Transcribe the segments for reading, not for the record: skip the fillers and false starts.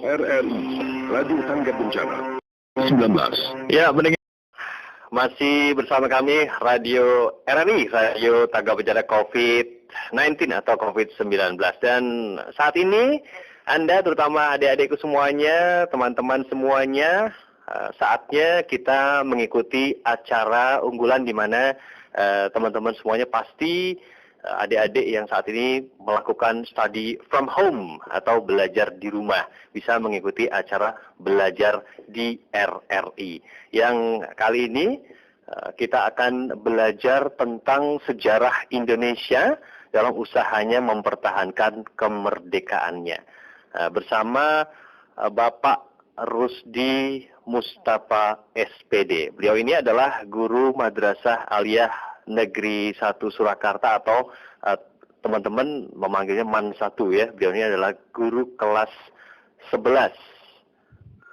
RRI, Radio Tangga Bencana 19. Ya, mendengar masih bersama kami Radio RRI, Radio Tangga Bencana COVID-19 atau COVID-19. Dan saat ini Anda, terutama adik-adikku semuanya, teman-teman semuanya, saatnya kita mengikuti acara unggulan di mana teman-teman semuanya pasti adik-adik yang saat ini melakukan study from home atau belajar di rumah bisa mengikuti acara belajar di RRI. Yang kali ini kita akan belajar tentang sejarah Indonesia dalam usahanya mempertahankan kemerdekaannya. Bersama Bapak Rusdi Mustafa SPD. Beliau ini adalah guru Madrasah Aliyah Negeri 1 Surakarta atau teman-teman memanggilnya MAN 1 ya. Beliau ini adalah guru kelas 11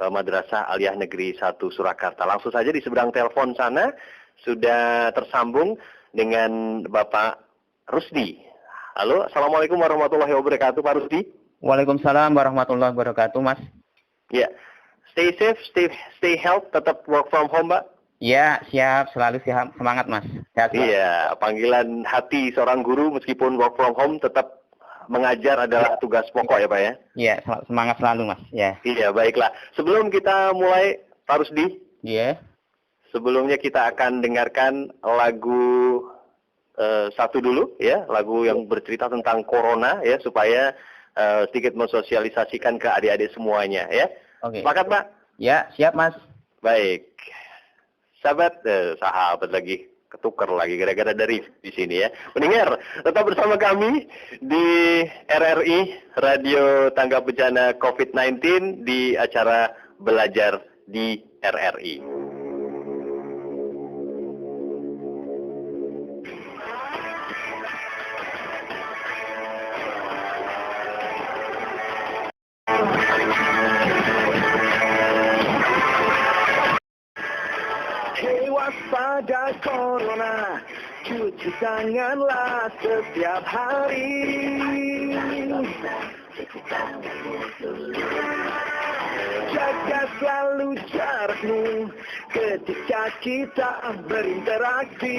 Madrasah Aliyah Negeri 1 Surakarta. Langsung saja di seberang telepon sana sudah tersambung dengan Bapak Rusdi. Halo, Assalamualaikum warahmatullahi wabarakatuh Pak Rusdi. Waalaikumsalam warahmatullahi wabarakatuh, Mas. Ya, stay safe, stay health, tetap work from home, Pak. Ya, siap, selalu siap, semangat Mas. Sehat, iya, panggilan hati seorang guru meskipun work from home tetap mengajar adalah tugas pokok ya Pak ya? Iya, semangat selalu Mas. Ya. Iya, baiklah. Sebelum kita mulai, Pak Rusdi. Iya. Sebelumnya kita akan dengarkan lagu satu dulu ya, lagu yang bercerita tentang corona ya, supaya sedikit mensosialisasikan ke adik-adik semuanya ya. Oke. Sepakat Pak? Ya, siap Mas. Baik. Sahabat lagi ketukar lagi gara-gara dari di sini ya. Mendengar, tetap bersama kami di RRI Radio Tangga Bencana COVID-19 di acara belajar di RRI. Waspada corona, cuci tanganlah setiap hari. Jaga selalu jarakmu ketika kita berinteraksi.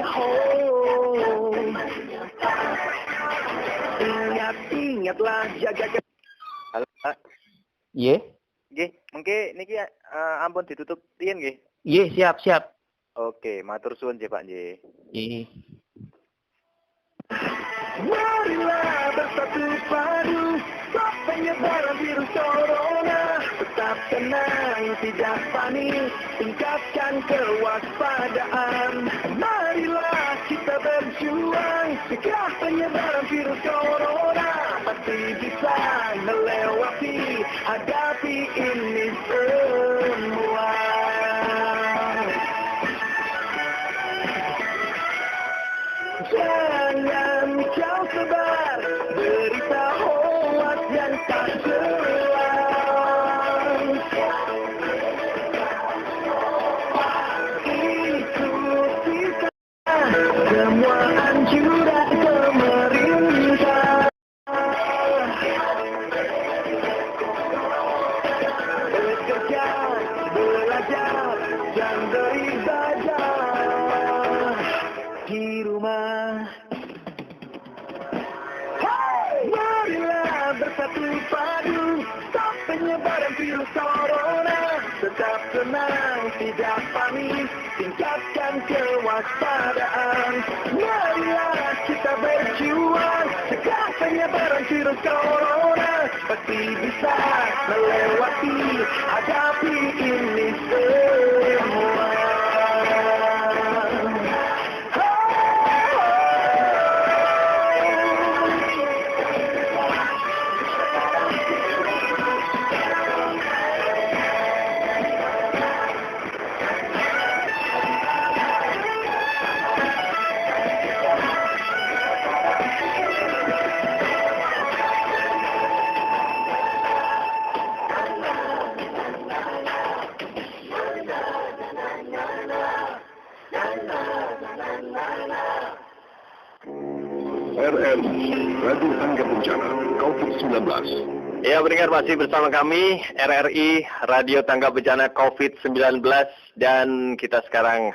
Oh, ingatlah jaga. Halo Pak. Iya. Nggih, mengke niki ampun ditutup tien nggih. Iya, siap. Oke, matur suwun nggih Pak nggih. Iya. Marilah bersatu padu, stop penyebaran virus corona. Tetap tenang, tidak panik, tingkatkan kewaspadaan. Marilah kita berjuang, cegah penyebaran virus corona. Pasti bisa melewati, hadapi ini semua. Jangan kau sebar berita hoax yang tak jelas. Ikuti semua anjuran pemerintah. Bekerja, belajar, dan beribadah di rumah. Marilah bersatu padu, stop penyebaran virus corona. Tetap tenang, tidak panik, tingkatkan kewaspadaan. Marilah kita berjuang, cegah penyebaran virus corona. Pasti bisa melewati, hadapi ini semua. RRI, Radio Tangga Bencana COVID-19. Ya, pendengar masih bersama kami RRI Radio Tanggap Bencana COVID-19 dan kita sekarang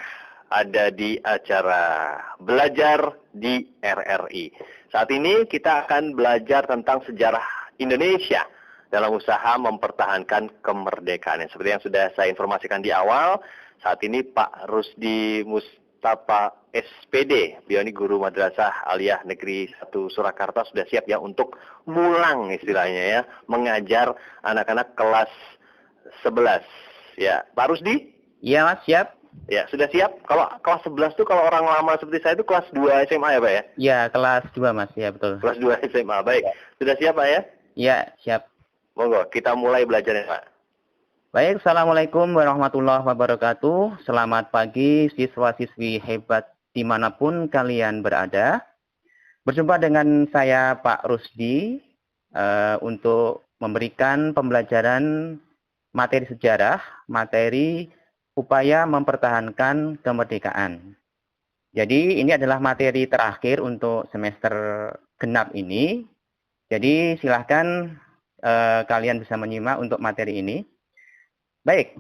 ada di acara Belajar di RRI. Saat ini kita akan belajar tentang sejarah Indonesia dalam usaha mempertahankan kemerdekaan. Seperti yang sudah saya informasikan di awal, saat ini Pak Rusdi Mustafa SPD, beliau ini guru madrasah Aliyah Negeri 1 Surakarta, sudah siap ya untuk mulang istilahnya ya, mengajar anak-anak kelas 11. Ya, Pak Rusdi? Iya Mas, siap. Ya, sudah siap. Kalau kelas 11 itu kalau orang lama seperti saya itu kelas 2 SMA ya Pak ya? Ya, kelas 2 Mas, ya betul. Kelas 2 SMA, baik. Sudah siap Pak ya? Ya, siap. Monggo, kita mulai belajarnya Pak. Baik, Assalamualaikum warahmatullahi wabarakatuh. Selamat pagi siswa-siswi hebat dimanapun kalian berada. Berjumpa dengan saya Pak Rusdi untuk memberikan pembelajaran materi sejarah, materi upaya mempertahankan kemerdekaan. Jadi ini adalah materi terakhir untuk semester genap ini. Jadi silahkan kalian bisa menyimak untuk materi ini. Baik.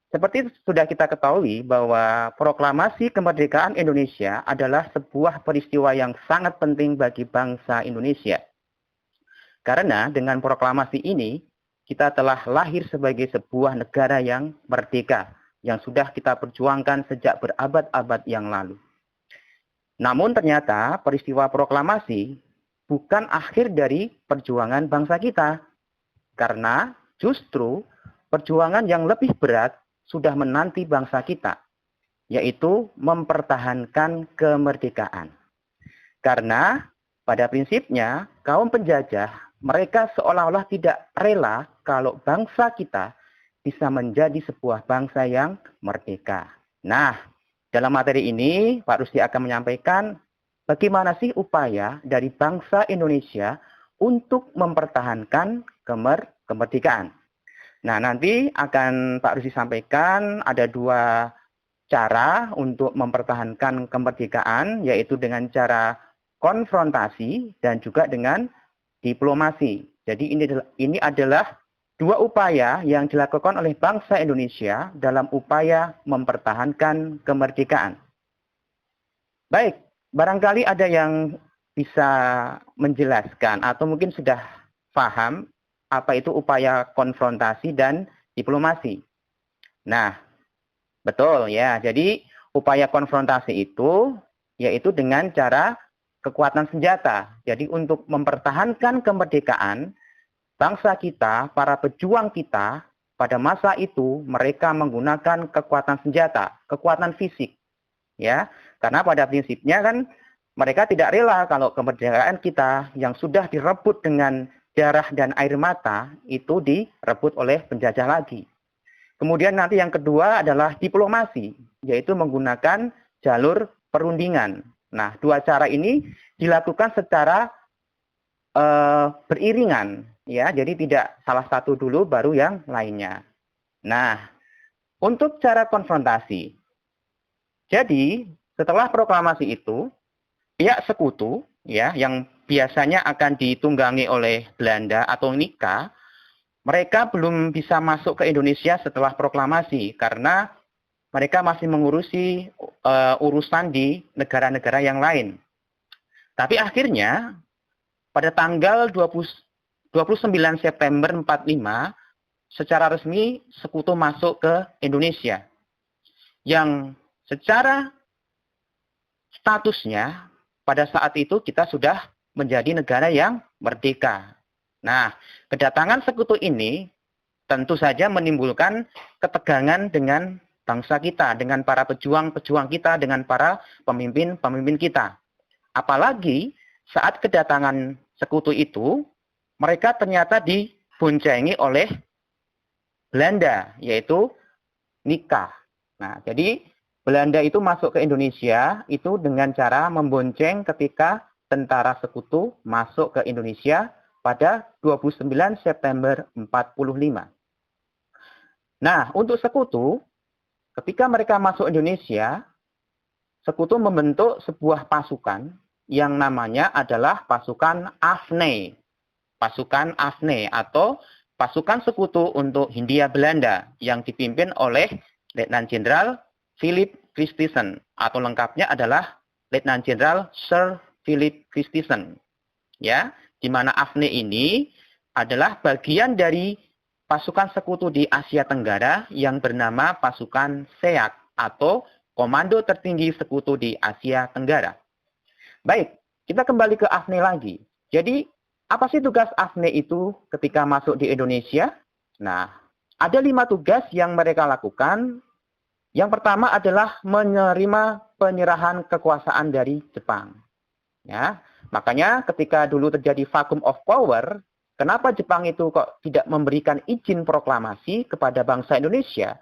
Seperti sudah kita ketahui bahwa proklamasi kemerdekaan Indonesia adalah sebuah peristiwa yang sangat penting bagi bangsa Indonesia. Karena dengan proklamasi ini, kita telah lahir sebagai sebuah negara yang merdeka, yang sudah kita perjuangkan sejak berabad-abad yang lalu. Namun ternyata peristiwa proklamasi bukan akhir dari perjuangan bangsa kita. Karena justru perjuangan yang lebih berat sudah menanti bangsa kita, yaitu mempertahankan kemerdekaan. Karena pada prinsipnya kaum penjajah, mereka seolah-olah tidak rela kalau bangsa kita bisa menjadi sebuah bangsa yang merdeka. Nah, dalam materi ini Pak Rusdi akan menyampaikan bagaimana sih upaya dari bangsa Indonesia untuk mempertahankan kemerdekaan. Nah, nanti akan Pak Rusdi sampaikan ada 2 cara untuk mempertahankan kemerdekaan, yaitu dengan cara konfrontasi dan juga dengan diplomasi. Jadi ini adalah 2 upaya yang dilakukan oleh bangsa Indonesia dalam upaya mempertahankan kemerdekaan. Baik, barangkali ada yang bisa menjelaskan atau mungkin sudah paham apa itu upaya konfrontasi dan diplomasi. Nah, betul ya. Jadi upaya konfrontasi itu yaitu dengan cara kekuatan senjata. Jadi untuk mempertahankan kemerdekaan bangsa kita, para pejuang kita pada masa itu mereka menggunakan kekuatan senjata, kekuatan fisik. Ya, karena pada prinsipnya kan mereka tidak rela kalau kemerdekaan kita yang sudah direbut dengan darah dan air mata itu direbut oleh penjajah lagi. Kemudian nanti yang kedua adalah diplomasi, yaitu menggunakan jalur perundingan. Nah, 2 cara ini dilakukan secara beriringan, ya. Jadi tidak salah satu dulu baru yang lainnya. Nah, untuk cara konfrontasi. Jadi, setelah proklamasi itu, pihak sekutu ya yang biasanya akan ditunggangi oleh Belanda atau Nika, mereka belum bisa masuk ke Indonesia setelah proklamasi karena mereka masih mengurusi urusan di negara-negara yang lain. Tapi akhirnya pada tanggal 29 September 45 secara resmi sekutu masuk ke Indonesia. Yang secara statusnya pada saat itu kita sudah menjadi negara yang merdeka. Nah, kedatangan sekutu ini tentu saja menimbulkan ketegangan dengan bangsa kita, dengan para pejuang-pejuang kita, dengan para pemimpin-pemimpin kita. Apalagi saat kedatangan sekutu itu, mereka ternyata diboncengi oleh Belanda, yaitu Nika. Nah, jadi Belanda itu masuk ke Indonesia itu dengan cara membonceng ketika tentara sekutu masuk ke Indonesia pada 29 September 45. Nah, untuk sekutu, ketika mereka masuk Indonesia, sekutu membentuk sebuah pasukan yang namanya adalah pasukan AFNE. pasukan AFNE atau pasukan sekutu untuk Hindia Belanda yang dipimpin oleh Letnan Jenderal Philip Christison atau lengkapnya adalah Letnan Jenderal Sir Philip Christison. Ya, di mana AFNE ini adalah bagian dari pasukan sekutu di Asia Tenggara yang bernama pasukan SEAC atau Komando Tertinggi Sekutu di Asia Tenggara. Baik, kita kembali ke AFNE lagi. Jadi, apa sih tugas AFNE itu ketika masuk di Indonesia? Nah, ada 5 tugas yang mereka lakukan. Yang pertama adalah menerima penyerahan kekuasaan dari Jepang. Ya, makanya ketika dulu terjadi vacuum of power, kenapa Jepang itu kok tidak memberikan izin proklamasi kepada bangsa Indonesia?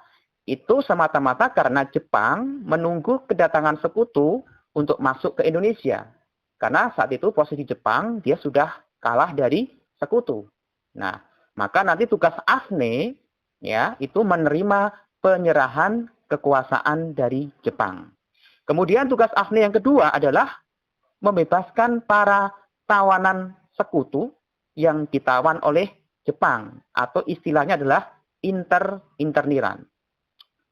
Itu semata-mata karena Jepang menunggu kedatangan sekutu untuk masuk ke Indonesia. Karena saat itu posisi Jepang dia sudah kalah dari sekutu. Nah, maka nanti tugas AFNE ya itu menerima penyerahan kekuasaan dari Jepang. Kemudian tugas AFNE yang kedua adalah membebaskan para tawanan sekutu yang ditawan oleh Jepang atau istilahnya adalah interniran.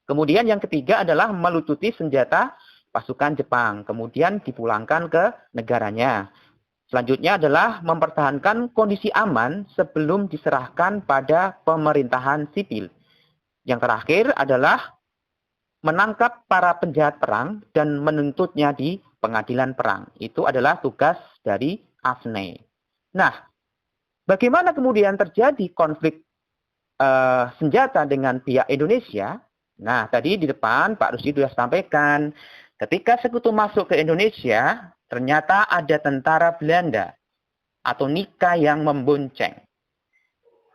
Kemudian yang ketiga adalah melucuti senjata pasukan Jepang, kemudian dipulangkan ke negaranya. Selanjutnya adalah mempertahankan kondisi aman sebelum diserahkan pada pemerintahan sipil. Yang terakhir adalah menangkap para penjahat perang dan menuntutnya di pengadilan perang. Itu adalah tugas dari AFNE. Nah, bagaimana kemudian terjadi konflik senjata dengan pihak Indonesia? Nah, tadi di depan Pak Rusdi sudah sampaikan, ketika sekutu masuk ke Indonesia, ternyata ada tentara Belanda atau Nika yang membonceng.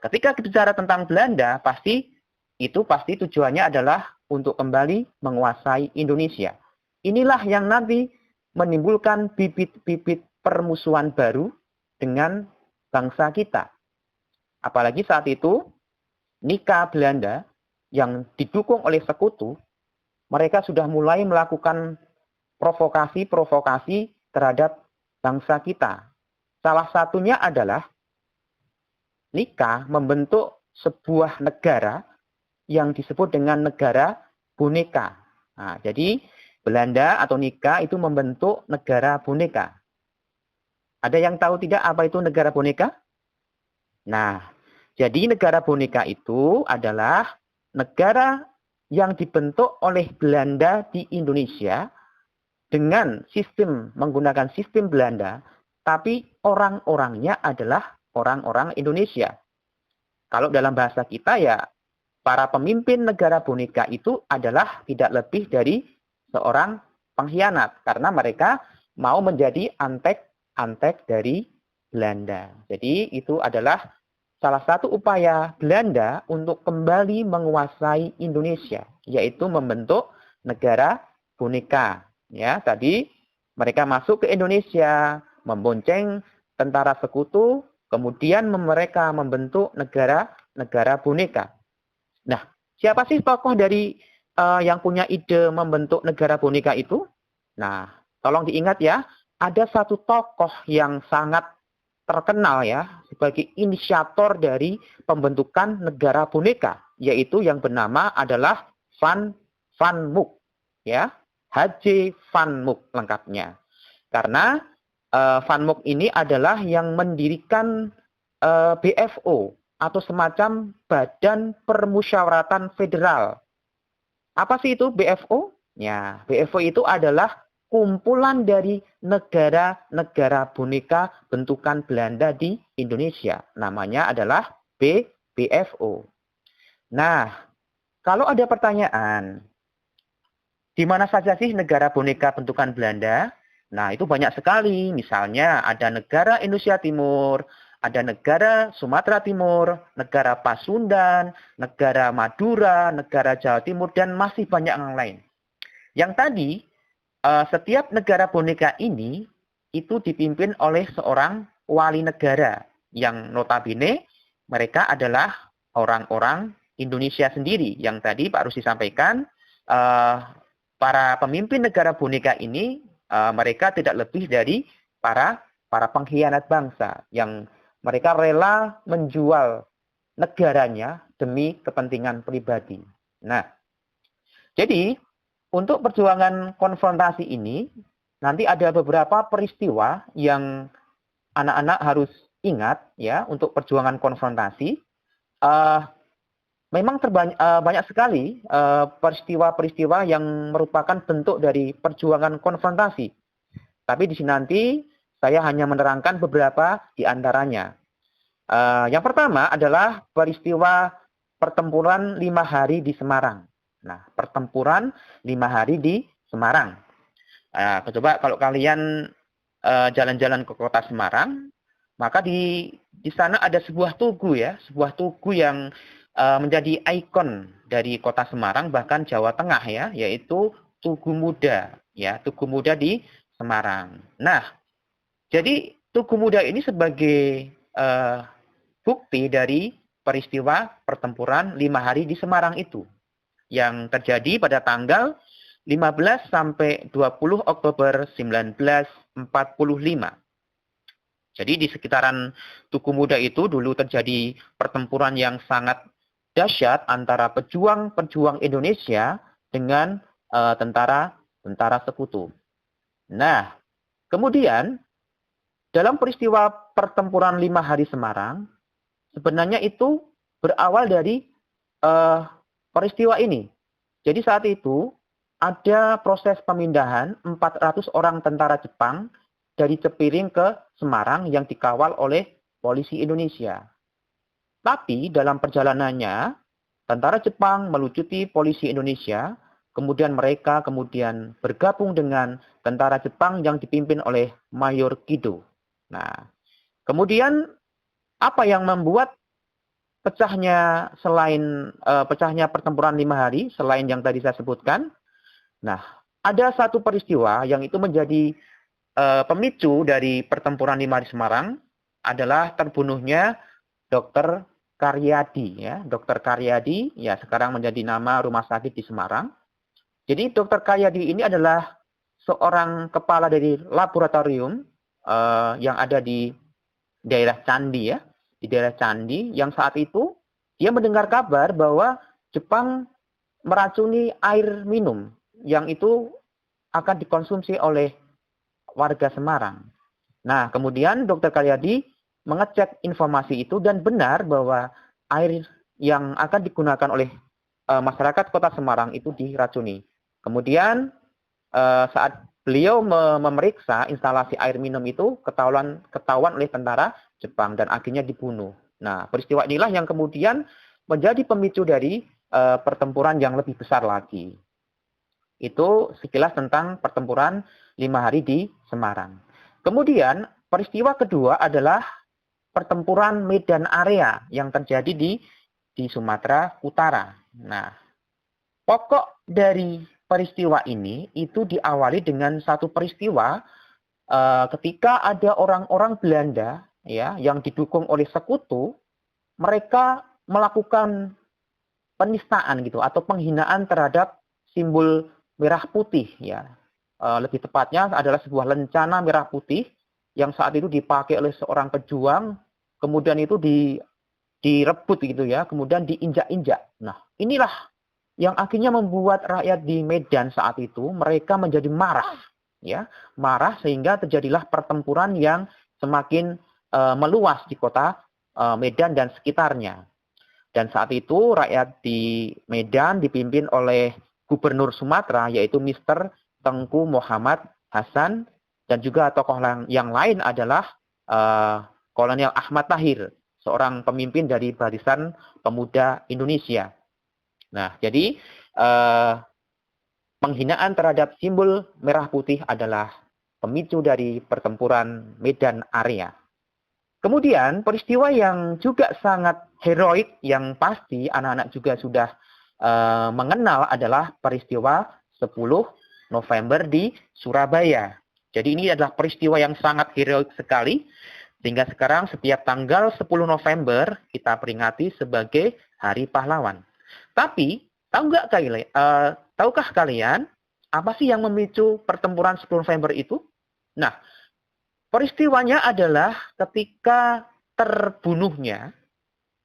Ketika bicara tentang Belanda, pasti tujuannya adalah untuk kembali menguasai Indonesia. Inilah yang nanti menimbulkan bibit-bibit permusuhan baru dengan bangsa kita. Apalagi saat itu, Nika Belanda yang didukung oleh sekutu, mereka sudah mulai melakukan provokasi-provokasi terhadap bangsa kita. Salah satunya adalah Nika membentuk sebuah negara yang disebut dengan negara boneka. Nah, jadi Belanda atau Nika itu membentuk negara boneka. Ada yang tahu tidak apa itu negara boneka? Nah, jadi negara boneka itu adalah negara yang dibentuk oleh Belanda di Indonesia dengan menggunakan sistem Belanda, tapi orang-orangnya adalah orang-orang Indonesia. Kalau dalam bahasa kita ya, para pemimpin negara boneka itu adalah tidak lebih dari seorang pengkhianat, karena mereka mau menjadi antek dari Belanda. Jadi itu adalah salah satu upaya Belanda untuk kembali menguasai Indonesia, yaitu membentuk negara boneka. Ya, tadi mereka masuk ke Indonesia, membonceng tentara sekutu, kemudian mereka membentuk negara boneka. Nah, siapa sih tokoh dari yang punya ide membentuk negara boneka itu? Nah, tolong diingat ya, ada satu tokoh yang sangat terkenal ya sebagai inisiator dari pembentukan negara boneka, yaitu yang bernama adalah Van Mook, ya. H.J. Van Mook lengkapnya. Karena Van Mook ini adalah yang mendirikan BFO atau semacam Badan Permusyawaratan Federal. Apa sih itu BFO? Ya, BFO itu adalah kumpulan dari negara-negara boneka bentukan Belanda di Indonesia. Namanya adalah BFO. Nah, kalau ada pertanyaan, di mana saja sih negara boneka bentukan Belanda? Nah, itu banyak sekali. Misalnya ada negara Indonesia Timur, ada negara Sumatera Timur, negara Pasundan, negara Madura, negara Jawa Timur, dan masih banyak yang lain. Yang tadi, setiap negara boneka ini itu dipimpin oleh seorang wali negara yang notabene mereka adalah orang-orang Indonesia sendiri. Yang tadi Pak Rusdi sampaikan, para pemimpin negara boneka ini mereka tidak lebih dari para pengkhianat bangsa yang mereka rela menjual negaranya demi kepentingan pribadi. Nah, jadi untuk perjuangan konfrontasi ini, nanti ada beberapa peristiwa yang anak-anak harus ingat ya untuk perjuangan konfrontasi. Memang banyak sekali peristiwa-peristiwa yang merupakan bentuk dari perjuangan konfrontasi. Tapi di sini nanti saya hanya menerangkan beberapa di antaranya. Yang pertama adalah peristiwa pertempuran 5 hari di Semarang. Nah, pertempuran 5 hari di Semarang. Coba kalau kalian jalan-jalan ke kota Semarang, maka di sana ada sebuah tugu ya, sebuah tugu yang menjadi ikon dari kota Semarang bahkan Jawa Tengah ya, yaitu Tugu Muda ya, Tugu Muda di Semarang. Nah, jadi Tugu Muda ini sebagai bukti dari peristiwa pertempuran 5 hari di Semarang itu yang terjadi pada tanggal 15 sampai 20 Oktober 1945. Jadi di sekitaran Tugu Muda itu dulu terjadi pertempuran yang sangat dahsyat antara pejuang-pejuang Indonesia dengan tentara sekutu. Nah, kemudian dalam peristiwa pertempuran 5 hari Semarang, sebenarnya itu berawal dari peristiwa ini. Jadi saat itu ada proses pemindahan 400 orang tentara Jepang dari Cepiring ke Semarang yang dikawal oleh polisi Indonesia. Tapi dalam perjalanannya, tentara Jepang melucuti polisi Indonesia, kemudian mereka bergabung dengan tentara Jepang yang dipimpin oleh Mayor Kido. Nah, kemudian apa yang membuat pecahnya pertempuran 5 hari selain yang tadi saya sebutkan? Nah, ada satu peristiwa yang itu menjadi pemicu dari pertempuran 5 hari Semarang adalah terbunuhnya Dr. Karyadi ya. Dr. Karyadi ya sekarang menjadi nama rumah sakit di Semarang. Jadi Dr. Karyadi ini adalah seorang kepala dari laboratorium yang ada di daerah Candi ya, di daerah Candi yang saat itu dia mendengar kabar bahwa Jepang meracuni air minum yang itu akan dikonsumsi oleh warga Semarang. Nah, kemudian Dr. Karyadi mengecek informasi itu dan benar bahwa air yang akan digunakan oleh masyarakat kota Semarang itu diracuni. Kemudian saat beliau memeriksa instalasi air minum itu ketahuan oleh tentara Jepang dan akhirnya dibunuh. Nah, peristiwa inilah yang kemudian menjadi pemicu dari pertempuran yang lebih besar lagi. Itu sekilas tentang pertempuran 5 hari di Semarang. Kemudian peristiwa kedua adalah pertempuran Medan Area yang terjadi di Sumatera Utara. Nah, pokok dari peristiwa ini itu diawali dengan satu peristiwa ketika ada orang-orang Belanda ya yang didukung oleh sekutu, mereka melakukan penistaan gitu atau penghinaan terhadap simbol merah putih ya. Lebih tepatnya adalah sebuah lencana merah putih yang saat itu dipakai oleh seorang pejuang, kemudian itu direbut gitu ya, kemudian diinjak-injak. Nah, inilah yang akhirnya membuat rakyat di Medan saat itu mereka menjadi marah ya, marah sehingga terjadilah pertempuran yang semakin meluas di kota Medan dan sekitarnya. Dan saat itu rakyat di Medan dipimpin oleh Gubernur Sumatera yaitu Mr. Tengku Muhammad Hasan dan juga tokoh yang lain adalah Kolonel Ahmad Tahir, seorang pemimpin dari Barisan Pemuda Indonesia. Nah, jadi penghinaan terhadap simbol merah putih adalah pemicu dari pertempuran Medan Area. Kemudian peristiwa yang juga sangat heroik yang pasti anak-anak juga sudah mengenal adalah peristiwa 10 November di Surabaya. Jadi ini adalah peristiwa yang sangat heroik sekali. Sehingga sekarang setiap tanggal 10 November kita peringati sebagai Hari Pahlawan. Tapi, tahukah kalian apa sih yang memicu pertempuran 10 November itu? Nah, peristiwanya adalah ketika terbunuhnya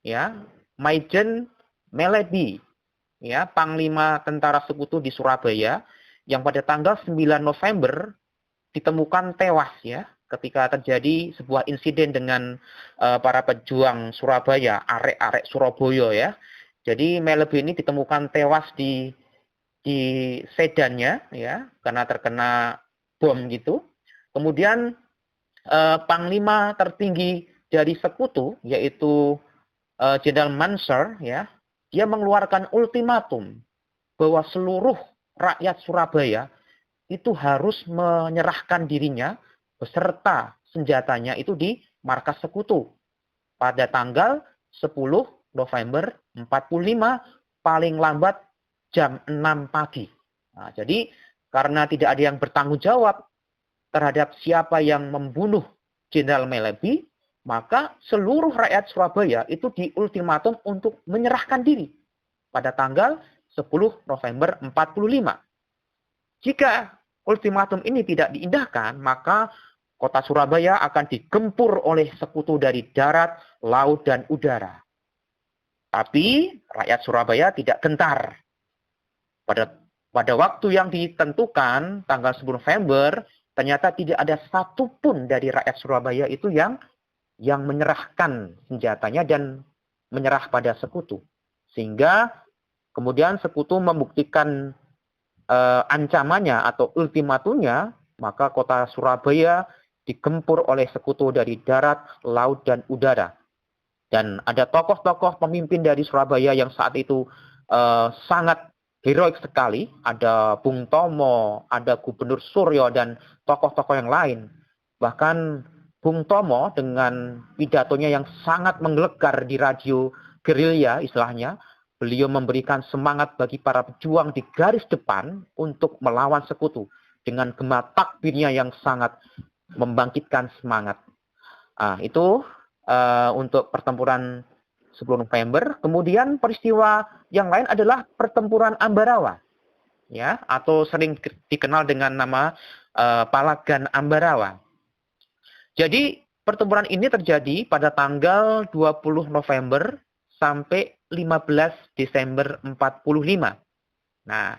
ya Maijen Melebi, ya Panglima Tentara Sekutu di Surabaya, yang pada tanggal 9 November ditemukan tewas ya ketika terjadi sebuah insiden dengan para pejuang Surabaya, arek-arek Surabaya ya. Jadi Melebi ini ditemukan tewas di sedannya ya karena terkena bom gitu. Kemudian panglima tertinggi dari Sekutu yaitu Jenderal Mansur ya, dia mengeluarkan ultimatum bahwa seluruh rakyat Surabaya itu harus menyerahkan dirinya beserta senjatanya itu di markas Sekutu pada tanggal 10 November 45 paling lambat jam 6 pagi. Nah, jadi karena tidak ada yang bertanggung jawab terhadap siapa yang membunuh Jenderal Melebi, maka seluruh rakyat Surabaya itu diultimatum untuk menyerahkan diri pada tanggal 10 November 45. Jika ultimatum ini tidak diindahkan, maka kota Surabaya akan digempur oleh Sekutu dari darat, laut, dan udara. Tapi rakyat Surabaya tidak gentar. Pada waktu yang ditentukan, tanggal 10 November, ternyata tidak ada satupun dari rakyat Surabaya itu yang menyerahkan senjatanya dan menyerah pada Sekutu. Sehingga kemudian Sekutu membuktikan ancamannya atau ultimatumnya, maka kota Surabaya digempur oleh Sekutu dari darat, laut, dan udara. Dan ada tokoh-tokoh pemimpin dari Surabaya yang saat itu sangat heroik sekali. Ada Bung Tomo, ada Gubernur Suryo, dan tokoh-tokoh yang lain. Bahkan Bung Tomo dengan pidatonya yang sangat menggelegar di radio gerilya istilahnya, beliau memberikan semangat bagi para pejuang di garis depan untuk melawan Sekutu dengan gema takbirnya yang sangat membangkitkan semangat. Itu untuk pertempuran 10 November. Kemudian peristiwa yang lain adalah pertempuran Ambarawa, ya, atau sering dikenal dengan nama Palagan Ambarawa. Jadi pertempuran ini terjadi pada tanggal 20 November sampai 15 Desember 45. Nah,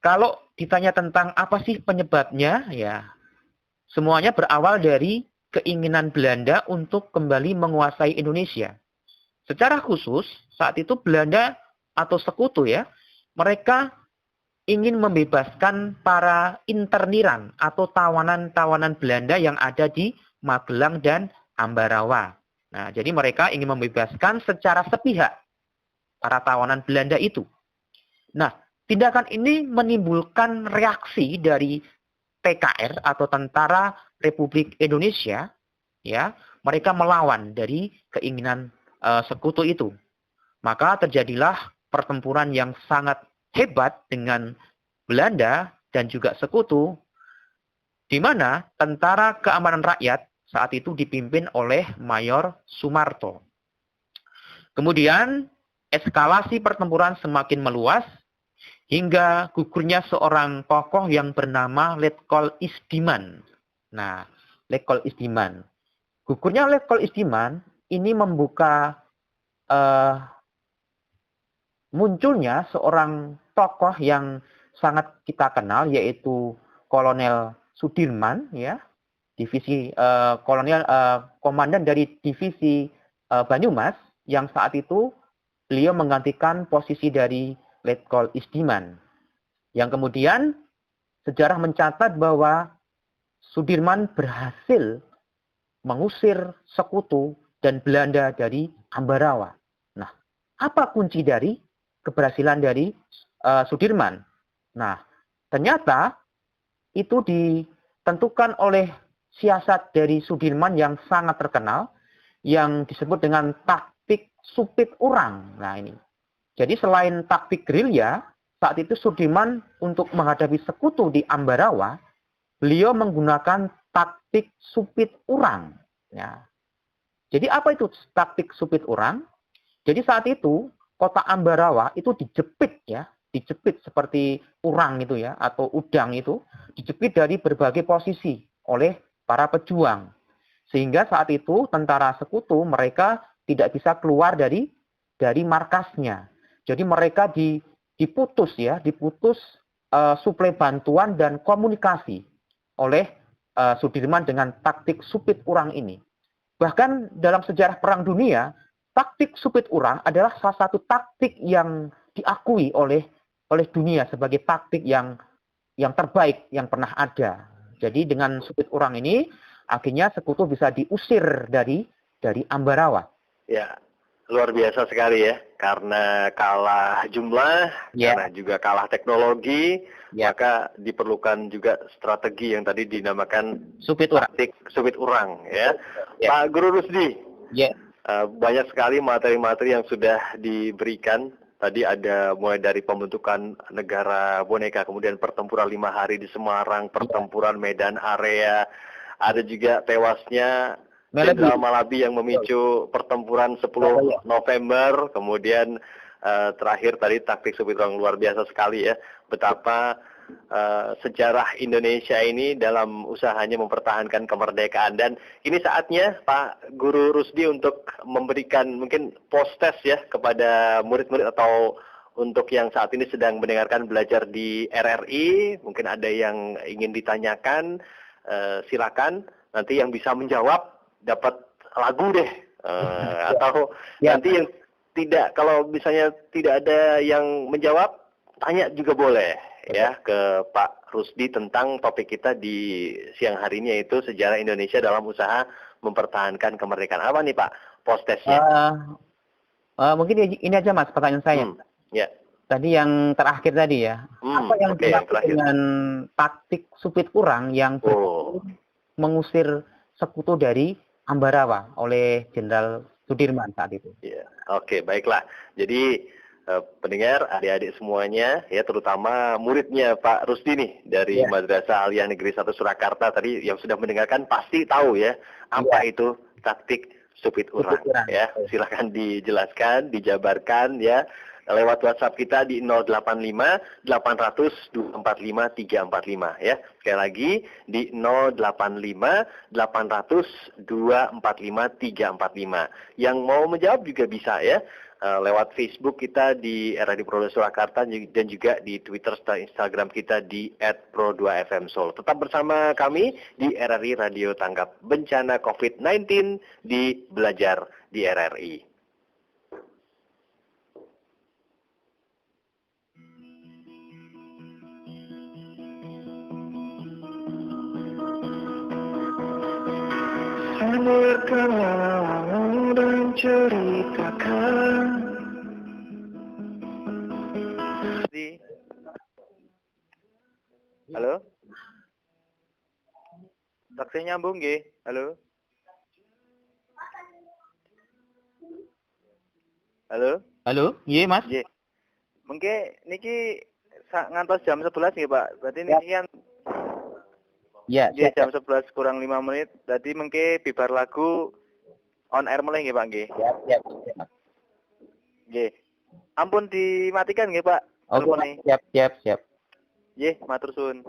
kalau ditanya tentang apa sih penyebabnya, ya semuanya berawal dari keinginan Belanda untuk kembali menguasai Indonesia. Secara khusus, saat itu Belanda atau Sekutu ya, mereka ingin membebaskan para interniran atau tawanan-tawanan Belanda yang ada di Magelang dan Ambarawa. Nah, jadi mereka ingin membebaskan secara sepihak para tawanan Belanda itu. Nah, tindakan ini menimbulkan reaksi dari TKR atau Tentara Republik Indonesia, ya, mereka melawan dari keinginan Sekutu itu. Maka terjadilah pertempuran yang sangat hebat dengan Belanda dan juga Sekutu, di mana Tentara Keamanan Rakyat saat itu dipimpin oleh Mayor Sumarto. Kemudian eskalasi pertempuran semakin meluas hingga gugurnya seorang tokoh yang bernama Letkol Isdiman. Nah, Letkol Isdiman. Gugurnya Letkol Isdiman ini membuka munculnya seorang tokoh yang sangat kita kenal, yaitu Kolonel Sudirman, ya, divisi komandan dari divisi Banyumas, yang saat itu beliau menggantikan posisi dari Letkol Isdiman. Yang kemudian sejarah mencatat bahwa Sudirman berhasil mengusir Sekutu dan Belanda dari Ambarawa. Nah, apa kunci dari keberhasilan dari Sudirman? Nah, ternyata itu ditentukan oleh siasat dari Sudirman yang sangat terkenal, yang disebut dengan taktik supit urang. Nah, ini. Jadi selain taktik gerilya, saat itu Sudirman untuk menghadapi Sekutu di Ambarawa, beliau menggunakan taktik supit urang. Ya. Jadi apa itu taktik supit urang? Jadi saat itu kota Ambarawa itu dijepit, ya, dijepit seperti urang itu ya, atau udang itu dijepit dari berbagai posisi oleh para pejuang. Sehingga saat itu tentara sekutu mereka tidak bisa keluar dari markasnya. Jadi mereka diputus suplai bantuan dan komunikasi oleh Sudirman dengan taktik supit urang ini. Bahkan dalam sejarah Perang Dunia, taktik supit urang adalah salah satu taktik yang diakui oleh dunia sebagai taktik yang terbaik yang pernah ada. Jadi dengan supit urang ini akhirnya sekutu bisa diusir dari Ambarawa. Ya, luar biasa sekali ya. Karena kalah jumlah, karena juga kalah teknologi, maka diperlukan juga strategi yang tadi dinamakan supit urang. Taktik supit urang ya. Pak Guru Rusdi, banyak sekali materi-materi yang sudah diberikan. Tadi ada mulai dari pembentukan negara boneka, kemudian pertempuran 5 hari di Semarang, pertempuran Medan Area, ada juga tewasnya Jenderal Malabi yang memicu pertempuran 10 November, kemudian terakhir tadi taktik supit urang. Luar biasa sekali ya, betapa sejarah Indonesia ini dalam usahanya mempertahankan kemerdekaan. Dan ini saatnya Pak Guru Rusdi untuk memberikan mungkin post-test ya kepada murid-murid atau untuk yang saat ini sedang mendengarkan belajar di RRI, mungkin ada yang ingin ditanyakan, silakan. Nanti yang bisa menjawab dapat lagu deh, atau nanti yang tidak, kalau misalnya tidak ada yang menjawab, tanya juga boleh ya ke Pak Rusdi tentang topik kita di siang hari ini, yaitu sejarah Indonesia dalam usaha mempertahankan kemerdekaan. Apa nih Pak post-testnya? Mungkin ini aja Mas pertanyaan saya. Ya. Tadi yang terakhir tadi ya, apa yang dilakukan dengan taktik supit urang yang mengusir sekutu dari Ambarawa oleh Jenderal Sudirman saat itu? Ya. Oke, baiklah. Jadi pendengar, adik-adik semuanya, ya terutama muridnya Pak Rusdi nih dari Madrasah Aliyah Negeri 1 Surakarta tadi yang sudah mendengarkan pasti tahu ya apa itu taktik supit urang. Ya, silakan dijelaskan, dijabarkan ya lewat WhatsApp kita di 085 800 245 345 ya. Sekali lagi di 085 800 245 345. Yang mau menjawab juga bisa ya. Lewat Facebook kita di RRI Pro 2 Surakarta dan juga di Twitter dan Instagram kita di @pro2fm Solo. Tetap bersama kami di RRI Radio Tanggap Bencana COVID-19 di Belajar di RRI. Samarkanlah dan ceritakan. Halo? Taksinya nyambung nggih? Halo? Halo? Halo? Iya Mas? Nggih. Mengke niki ngantos jam 11 nggih Pak. Berarti niki kan ya, jam 11 kurang 5 menit. Berarti mengke bibar lagu on air mulai nggih Pak nggih? Siap. Nggih. Ampun dimatikan nggih Pak. Oke, siap. Nggih, matur suwun.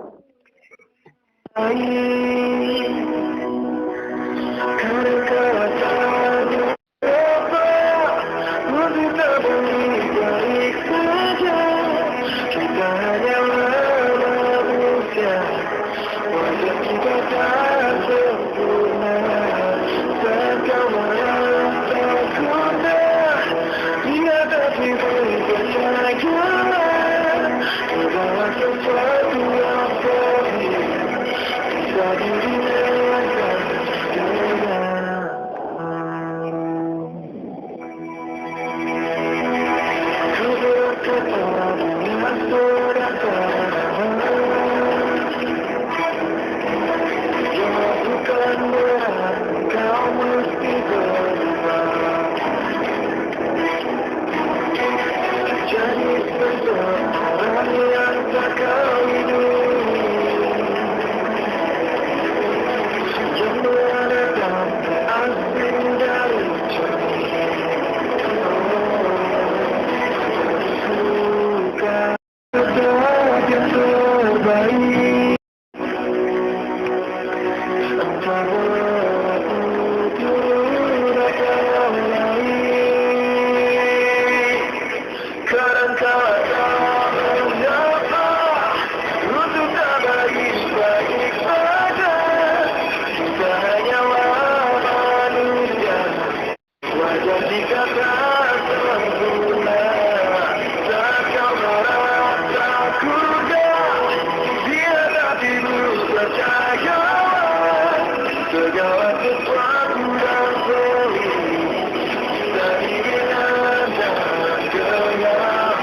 Jadi kata sempurna, tak kau merasa kuda, tiada tiru percaya, segala sesuatu dan pelik, dari dengan dan kenyang.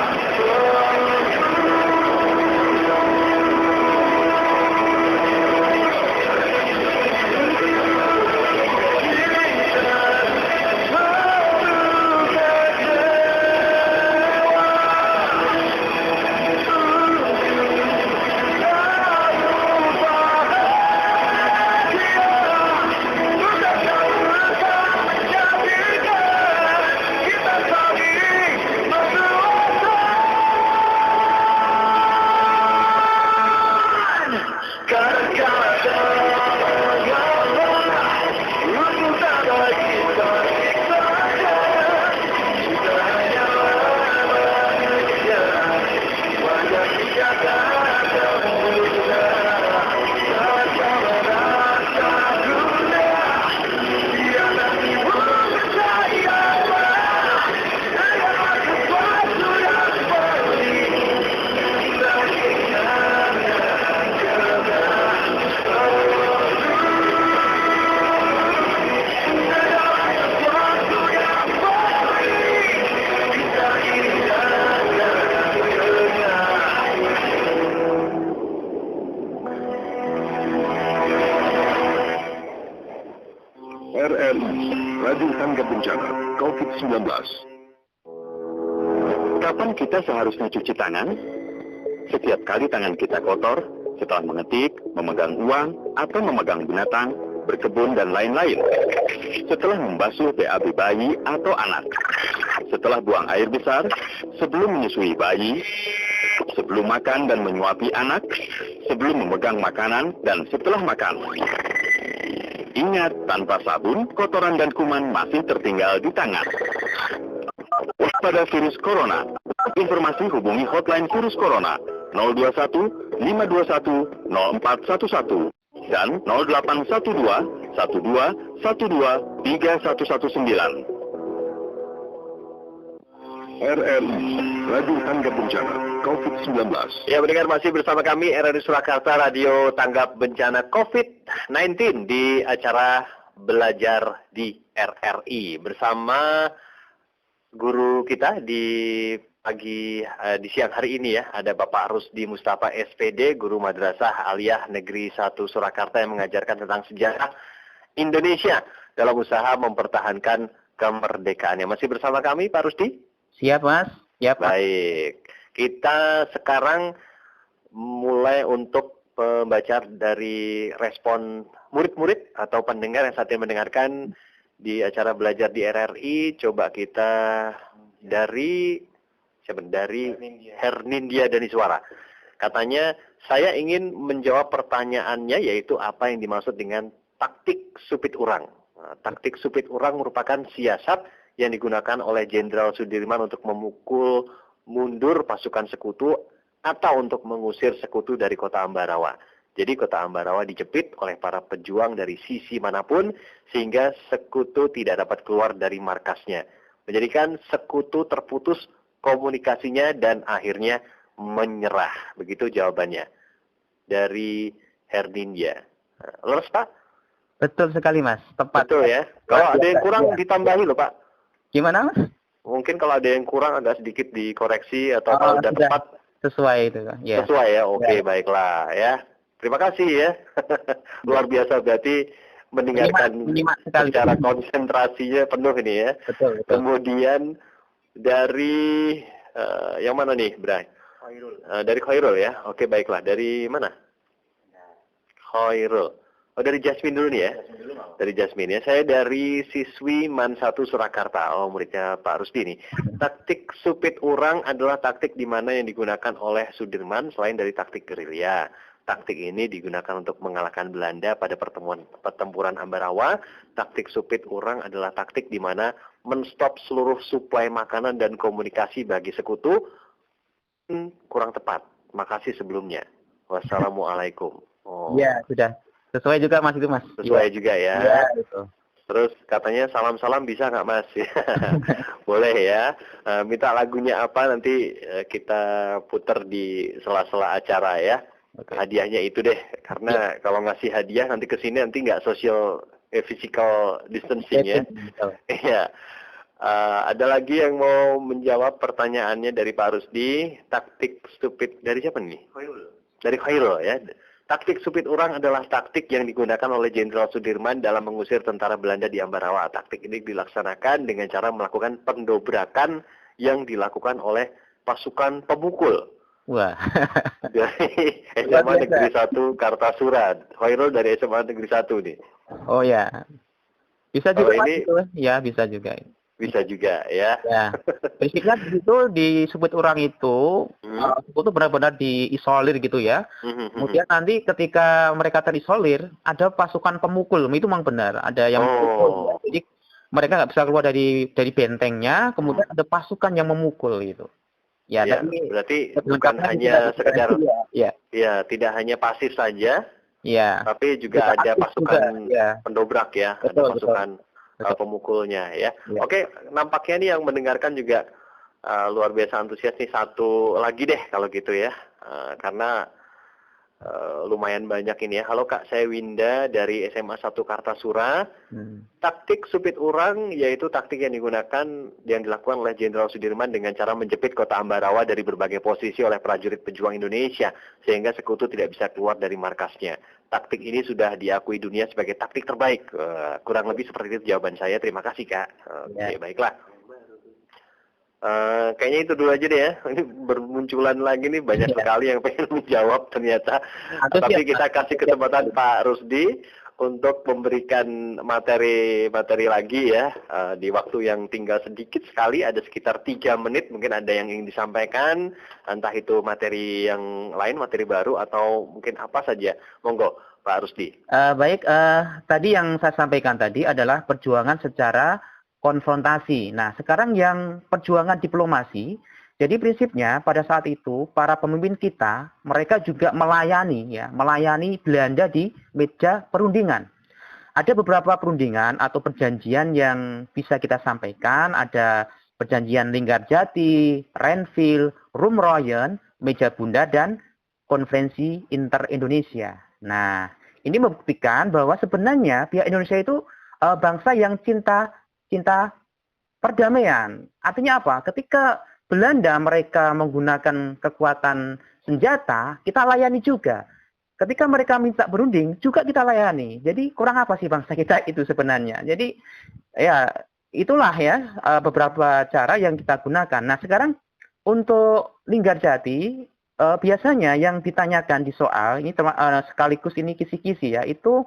RRI, Radio Tanggap Bencana COVID-19. Kapan kita seharusnya cuci tangan? Setiap kali tangan kita kotor, setelah mengetik, memegang uang, atau memegang binatang, berkebun, dan lain-lain. Setelah membasuh BAB bayi atau anak. Setelah buang air besar, sebelum menyusui bayi, sebelum makan dan menyuapi anak, sebelum memegang makanan, dan setelah makan. Ingat, tanpa sabun, kotoran dan kuman masih tertinggal di tangan. Waspada virus corona. Informasi hubungi hotline virus corona 021 521 0411 dan 0812 12 12 3119. RRI, Radio Tanggap Bencana COVID-19. Ya, mendengar masih bersama kami RRI Surakarta, Radio Tanggap Bencana COVID-19 di acara Belajar di RRI bersama guru kita di siang hari ini ya. Ada Bapak Rusdi Mustafa SPD, guru Madrasah Aliyah Negeri 1 Surakarta yang mengajarkan tentang sejarah Indonesia dalam usaha mempertahankan kemerdekaannya. Masih bersama kami Pak Rusdi? Siap, Mas. Siap, Pak. Baik, kita sekarang mulai untuk membaca dari respon murid-murid atau pendengar yang saat ini mendengarkan di acara Belajar di RRI. Coba kita dari Hernindya Daniswara. Katanya, saya ingin menjawab pertanyaannya, yaitu apa yang dimaksud dengan taktik supit urang. Nah, taktik supit urang merupakan siasat yang digunakan oleh Jenderal Sudirman untuk memukul mundur pasukan sekutu atau untuk mengusir sekutu dari kota Ambarawa. Jadi kota Ambarawa dijepit oleh para pejuang dari sisi manapun sehingga sekutu tidak dapat keluar dari markasnya. Menjadikan sekutu terputus komunikasinya dan akhirnya menyerah. Begitu jawabannya dari Hernindya. Leres, Pak? Betul sekali, Mas. Tepat. Betul ya. Kalau ada yang kurang ditambahi loh, Pak. Gimana, Mas? Mungkin kalau ada yang kurang agak sedikit dikoreksi atau kalau sudah tepat sesuai itu, ya. Sesuai ya. Oke, Ya. Baiklah ya. Terima kasih ya. Luar biasa, berarti mendengarkan secara konsentrasinya penuh ini ya. Betul. Kemudian dari yang mana nih, Bray? Dari Khairul ya. Oke, baiklah. Dari mana? Khairul. Oh, dari Jasmine dulu nih ya. Dari Jasmine ya. Saya dari siswi MAN 1 Surakarta. Oh, muridnya Pak Rusdi nih. Taktik supit urang adalah taktik di mana yang digunakan oleh Sudirman selain dari taktik gerilya. Taktik ini digunakan untuk mengalahkan Belanda pada pertempuran Ambarawa. Taktik supit urang adalah taktik di mana menstop seluruh suplai makanan dan komunikasi bagi sekutu. Kurang tepat. Makasih sebelumnya. Wassalamualaikum. Oh. Ya, sudah. Sesuai juga, Mas, itu, Mas. Sesuai juga ya. Ya, betul. Terus katanya salam-salam bisa nggak Mas? Boleh ya. Minta lagunya apa nanti kita puter di sela-sela acara ya. Oke. Hadiahnya itu deh. Karena kalau ngasih hadiah nanti ke sini nanti nggak physical distancing ya. Iya. Ada lagi yang mau menjawab pertanyaannya dari Pak Rusdi. Taktik stupid dari siapa nih? Dari Khairul ya. Taktik stupid orang adalah taktik yang digunakan oleh Jenderal Sudirman dalam mengusir tentara Belanda di Ambarawa. Taktik ini dilaksanakan dengan cara melakukan pendobrakan yang dilakukan oleh pasukan pemukul. Wah. Dari SMA Negeri 1 Kartasura. Khairul dari SMA Negeri 1 nih. Oh ya. Bisa Kalau juga ini- itu. Ya, bisa juga. Bisa juga ya. Ya. Prinsipnya itu disebut orang itu itu benar-benar diisolir gitu ya. Kemudian nanti ketika mereka terisolir, ada pasukan pemukul. Itu memang benar. Ada yang memukul. Ya. Jadi mereka nggak bisa keluar dari bentengnya. Kemudian ada pasukan yang memukul gitu. Ya, Ya, tapi berarti bukan lengkapnya hanya tidak- sekedar ya, ya tidak hanya pasif saja, ya, tapi juga Kita ada aktif pasukan juga, ya. pendobrak ya, Betul, ada pasukan betul. pemukulnya ya. Ya. Oke, nampaknya nih yang mendengarkan juga luar biasa antusias nih. Satu lagi deh kalau gitu ya, karena lumayan banyak ini ya. Halo Kak, saya Winda dari SMA 1 Kartasura. Taktik supit orang yaitu taktik yang dilakukan oleh Jenderal Sudirman dengan cara menjepit kota Ambarawa dari berbagai posisi oleh prajurit pejuang Indonesia sehingga sekutu tidak bisa keluar dari markasnya. Taktik ini sudah diakui dunia sebagai taktik terbaik. Kurang lebih seperti itu jawaban saya. Terima kasih Kak. Oke, baiklah. Kayaknya itu dulu aja deh ya. Ini bermunculan lagi nih banyak sekali yang pengen menjawab ternyata. Tapi kita kasih kesempatan Pak Rusdi untuk memberikan materi lagi ya di waktu yang tinggal sedikit sekali, ada sekitar 3 menit. Mungkin ada yang ingin disampaikan, entah itu materi yang lain, materi baru atau mungkin apa saja. Monggo Pak Rusdi. Baik, tadi yang saya sampaikan tadi adalah perjuangan secara konfrontasi. Nah, sekarang yang perjuangan diplomasi. Jadi prinsipnya pada saat itu para pemimpin kita mereka juga melayani Belanda di meja perundingan. Ada beberapa perundingan atau perjanjian yang bisa kita sampaikan. Ada perjanjian Linggarjati, Renville, Rumroyen, Meja Bunda dan Konferensi Inter-Indonesia. Nah, ini membuktikan bahwa sebenarnya pihak Indonesia itu bangsa yang cinta perdamaian. Artinya apa? Ketika Belanda mereka menggunakan kekuatan senjata, kita layani juga. Ketika mereka minta berunding, juga kita layani. Jadi kurang apa sih bangsa kita itu sebenarnya? Jadi ya itulah ya beberapa cara yang kita gunakan. Nah sekarang untuk Linggarjati biasanya yang ditanyakan di soal ini sekaligus ini kisi-kisi ya itu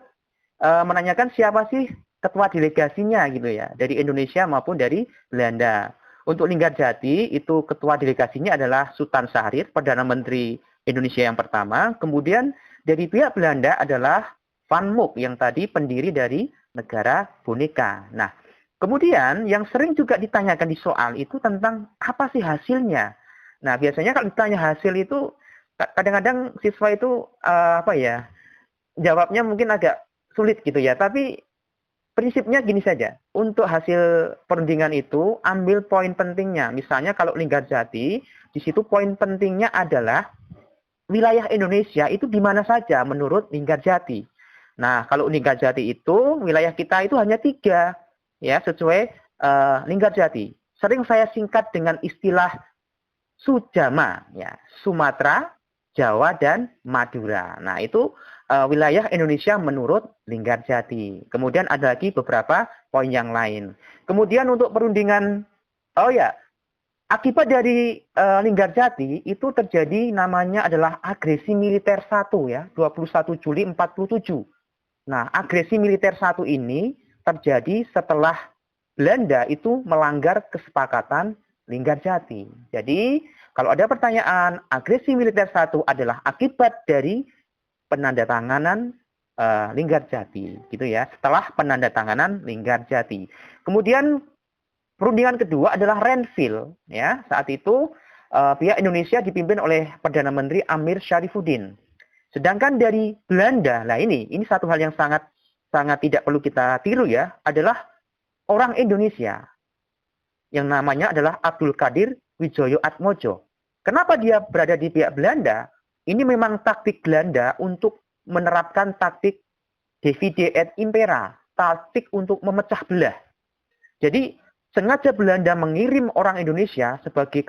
menanyakan siapa sih ketua delegasinya gitu ya dari Indonesia maupun dari Belanda. Untuk Linggarjati itu ketua delegasinya adalah Sultan Syahrir, Perdana Menteri Indonesia yang pertama. Kemudian dari pihak Belanda adalah Van Mook yang tadi pendiri dari negara boneka. Nah, kemudian yang sering juga ditanyakan di soal itu tentang apa sih hasilnya. Nah, biasanya kalau ditanya hasil itu kadang-kadang siswa itu jawabnya mungkin agak sulit gitu ya. Tapi prinsipnya gini saja, untuk hasil perundingan itu ambil poin pentingnya. Misalnya kalau Linggarjati, di situ poin pentingnya adalah wilayah Indonesia itu di mana saja menurut Linggarjati. Nah, kalau Linggarjati itu wilayah kita itu hanya 3 ya sesuai Linggarjati. Sering saya singkat dengan istilah Sujama ya, Sumatera, Jawa dan Madura. Nah, itu wilayah Indonesia menurut Linggarjati. Kemudian ada lagi beberapa poin yang lain. Kemudian untuk perundingan, akibat dari Linggarjati itu terjadi namanya adalah agresi militer 1 ya, 21 Juli 47. Nah, agresi militer 1 ini terjadi setelah Belanda itu melanggar kesepakatan Linggarjati. Jadi, kalau ada pertanyaan, agresi militer 1 adalah akibat dari penandatanganan Linggarjati, gitu ya. Setelah penandatanganan Linggarjati. Kemudian perundingan kedua adalah Renville, ya. Saat itu pihak Indonesia dipimpin oleh Perdana Menteri Amir Syarifuddin. Sedangkan dari Belanda, ini satu hal yang sangat sangat tidak perlu kita tiru ya, adalah orang Indonesia yang namanya adalah Abdul Qadir Wijoyo Atmojo. Kenapa dia berada di pihak Belanda? Ini memang taktik Belanda untuk menerapkan taktik divide et impera, taktik untuk memecah belah. Jadi sengaja Belanda mengirim orang Indonesia sebagai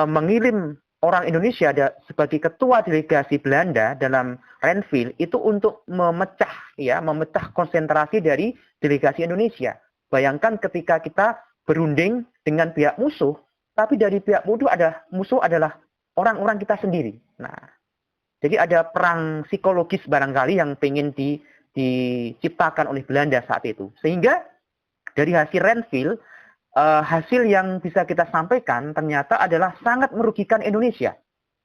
mengirim orang Indonesia sebagai ketua delegasi Belanda dalam Renville itu untuk memecah konsentrasi dari delegasi Indonesia. Bayangkan ketika kita berunding dengan pihak musuh, tapi dari pihak musuh adalah orang-orang kita sendiri. Nah, jadi ada perang psikologis barangkali yang ingin diciptakan oleh Belanda saat itu. Sehingga dari hasil Renville, hasil yang bisa kita sampaikan ternyata adalah sangat merugikan Indonesia,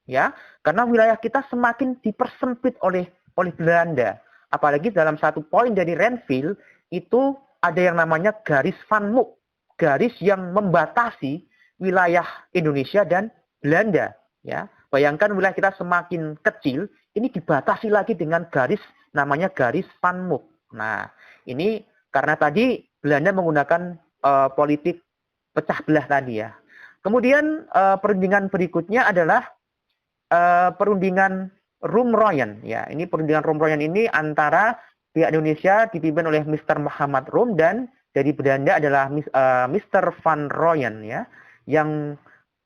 ya, karena wilayah kita semakin dipersempit oleh Belanda. Apalagi dalam satu poin dari Renville itu ada yang namanya garis Van Mook, garis yang membatasi wilayah Indonesia dan Belanda. Ya, bayangkan wilayah kita semakin kecil, ini dibatasi lagi dengan garis namanya garis Van Mook. Nah, ini karena tadi Belanda menggunakan politik pecah belah tadi ya. Kemudian perundingan berikutnya adalah perundingan Roem-Royen. Ya, ini perundingan Roem-Royen ini antara pihak Indonesia dipimpin oleh Mr. Muhammad Roem dan dari Belanda adalah Mr. Van Rooyen ya, yang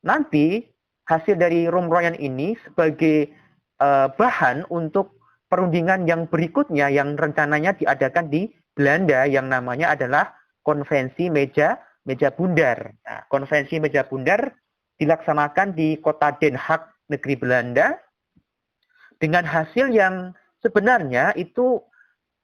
nanti hasil dari Roem-Royen ini sebagai bahan untuk perundingan yang berikutnya yang rencananya diadakan di Belanda yang namanya adalah Konvensi Meja Bundar. Nah, Konvensi Meja Bundar dilaksanakan di kota Den Haag, negeri Belanda, dengan hasil yang sebenarnya itu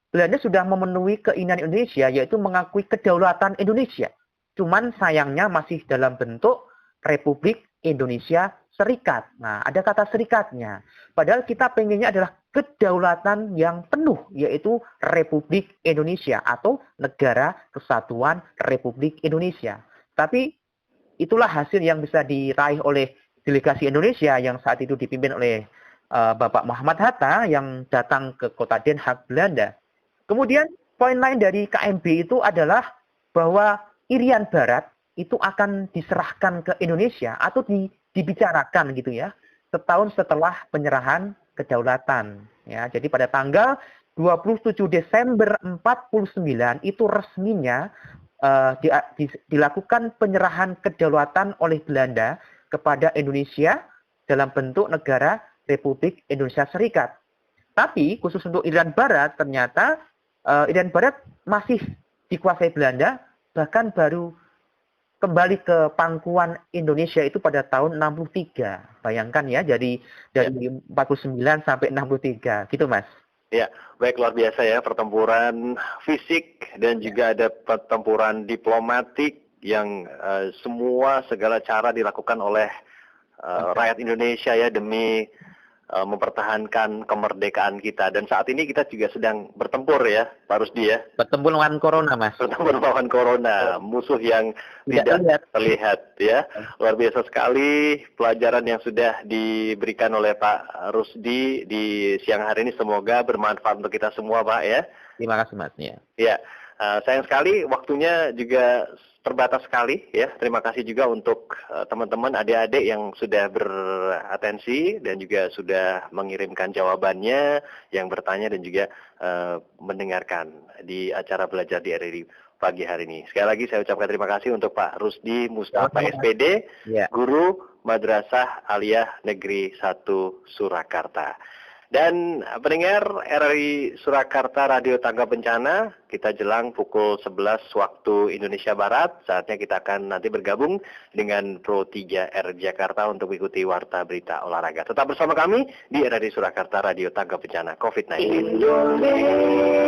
Belanda sudah memenuhi keinginan Indonesia, yaitu mengakui kedaulatan Indonesia. Cuman sayangnya masih dalam bentuk Republik Indonesia Serikat. Nah, ada kata serikatnya. Padahal kita pengennya adalah kedaulatan yang penuh, yaitu Republik Indonesia atau Negara Kesatuan Republik Indonesia. Tapi itulah hasil yang bisa diraih oleh delegasi Indonesia yang saat itu dipimpin oleh Bapak Muhammad Hatta yang datang ke kota Den Haag, Belanda. Kemudian poin lain dari KMB itu adalah bahwa Irian Barat itu akan diserahkan ke Indonesia atau dibicarakan gitu ya, setahun setelah penyerahan kedaulatan. Ya, jadi pada tanggal 27 Desember 49 itu resminya dilakukan penyerahan kedaulatan oleh Belanda kepada Indonesia dalam bentuk negara Republik Indonesia Serikat. Tapi khusus untuk Irian Barat ternyata Irian Barat masih dikuasai Belanda, bahkan baru kembali ke pangkuan Indonesia itu pada tahun 63. Bayangkan ya, dari 49 sampai 63. Gitu, Mas. Ya, baik, luar biasa ya pertempuran fisik dan juga ada pertempuran diplomatik yang segala cara dilakukan oleh rakyat Indonesia ya demi mempertahankan kemerdekaan kita. Dan saat ini kita juga sedang bertempur ya, Pak Rusdi ya. Bertempur melawan corona, Mas. Bertempur melawan corona, musuh yang tidak terlihat ya. Luar biasa sekali pelajaran yang sudah diberikan oleh Pak Rusdi di siang hari ini. Semoga bermanfaat untuk kita semua, Pak ya. Terima kasih, Mas. Ya, sayang sekali waktunya juga terbatas sekali ya. Terima kasih juga untuk teman-teman adik-adik yang sudah beratensi dan juga sudah mengirimkan jawabannya, yang bertanya dan juga mendengarkan di acara belajar di RRI pagi hari ini. Sekali lagi saya ucapkan terima kasih untuk Pak Rusdi Mustafa SPD, Guru Madrasah Aliyah Negeri 1 Surakarta. Dan pendengar RRI Surakarta Radio Tangga Bencana, kita jelang pukul 11 waktu Indonesia Barat. Saatnya kita akan nanti bergabung dengan Pro 3R Jakarta untuk mengikuti Warta Berita Olahraga. Tetap bersama kami di RRI Surakarta Radio Tangga Bencana COVID-19. Indonesia.